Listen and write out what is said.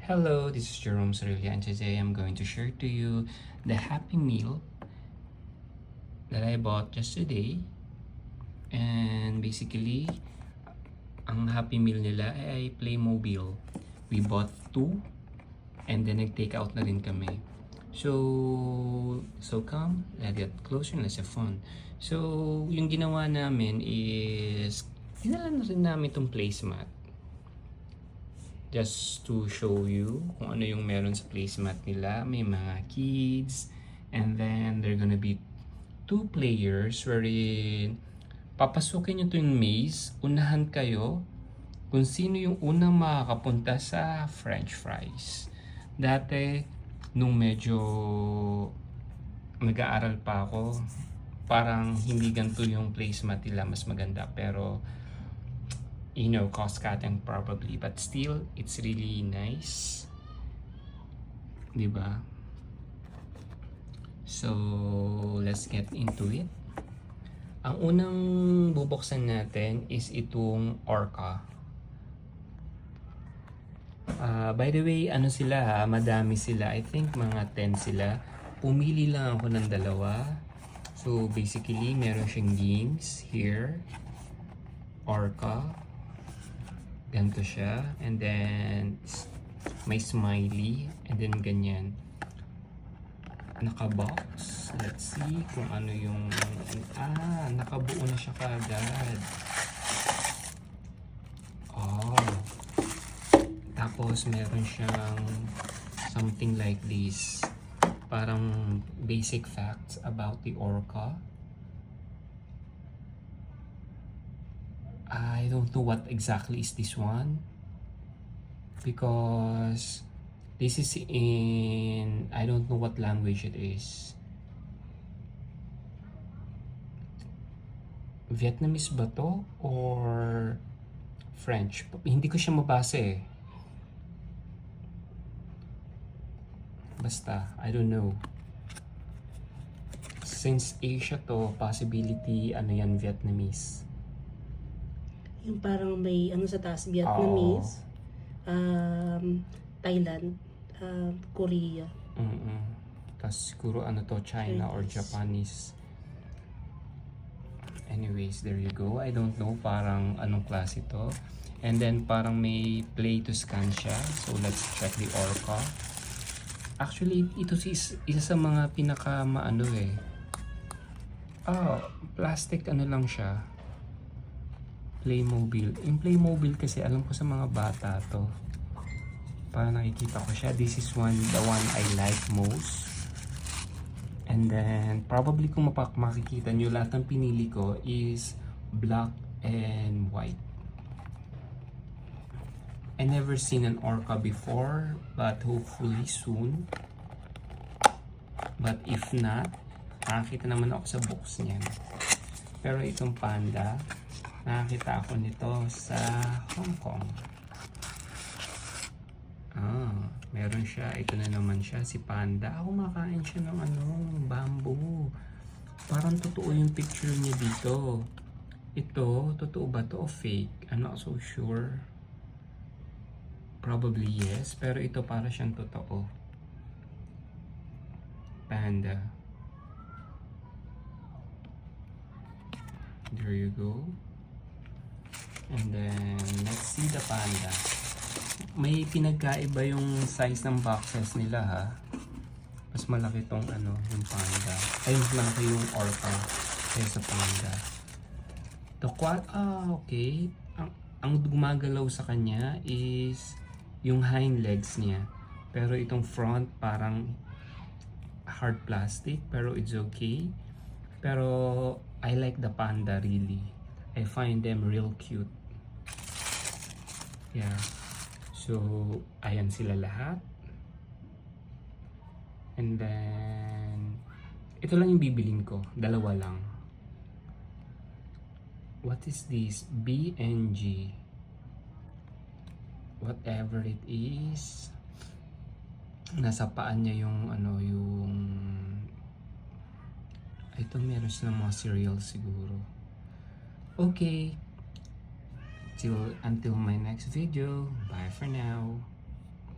Hello, this is Jerome Sarilia, and today I'm going to share to you the Happy Meal that I bought just today. And basically, ang Happy Meal nila ay Playmobil. We bought 2 and then nag-take out na rin kami. So come, let's get closer and let's have fun. So, yung ginawa namin is, dinala na rin namin itong placemat. Just to show you kung ano yung meron sa placemat nila. May mga kids, and then there gonna be 2 players wherein papasukin nyo to yung maze. Unahan kayo kung sino yung unang makakapunta sa french fries. Dati, nung medyo nag-aaral pa ako, parang hindi ganito yung placemat nila, mas maganda. Pero cost cutting probably, but still it's really nice, diba? So let's get into it. Ang unang bubuksan natin is itong Orca. By the way, ano sila madami sila. I think mga 10 sila. Pumili lang ako ng 2. So basically, meron siyang games here. Orca. Ganito siya. And then, may smiley. And then, ganyan. Naka-box. Let's see kung ano yung... nakabuo na siya kaagad. Oh. Tapos, meron siyang something like this. Parang basic facts about the Orca. I don't know what exactly is this one, because this is in, I don't know what language it is. Vietnamese ba to or French? Hindi ko siya mabasa eh. Basta, I don't know. Since Asia to, possibility ano yan, Vietnamese. Yung parang may ano sa taas, Vietnamese, Thailand, Korea. Tapos siguro ano to, China or Japanese. Anyways, there you go. I don't know parang anong klase to. And then parang may play to scan siya. So let's check the Orca. Actually, ito isa sa mga pinaka maano eh. Plastic ano lang siya. Playmobil. Yung Playmobil kasi alam ko sa mga bata to. Para nakikita ko siya. This is the one I like most. And then, probably kung makikita nyo, lahat ng pinili ko is black and white. I never seen an Orca before, but hopefully soon. But if not, nakakita naman ako sa box niyan. Pero itong panda, nakakita ako nito sa Hong Kong. Meron siya. Ito na naman siya, si Panda. Kumakain siya ng bamboo. Parang totoo yung picture niya dito. Ito, totoo ba to o fake? I'm not so sure. Probably yes, pero ito para siyang totoo. Panda. There you go. And then, let's see the panda. May pinagkaiba yung size ng boxes nila ha. Mas malaki tong yung panda. Ay, mas malaki yung Orca kaysa panda. Okay. Ang gumagalaw sa kanya is yung hind legs niya. Pero itong front parang hard plastic, pero it's okay. Pero I like the panda really. I find them real cute. Yeah. So, ayan sila lahat. And then, ito lang yung bibilin ko. 2 lang. What is this? BNG. Whatever it is. Nasa paan niya yung ito meron silang mga cereal siguro. Okay. Until my next video. Bye for now.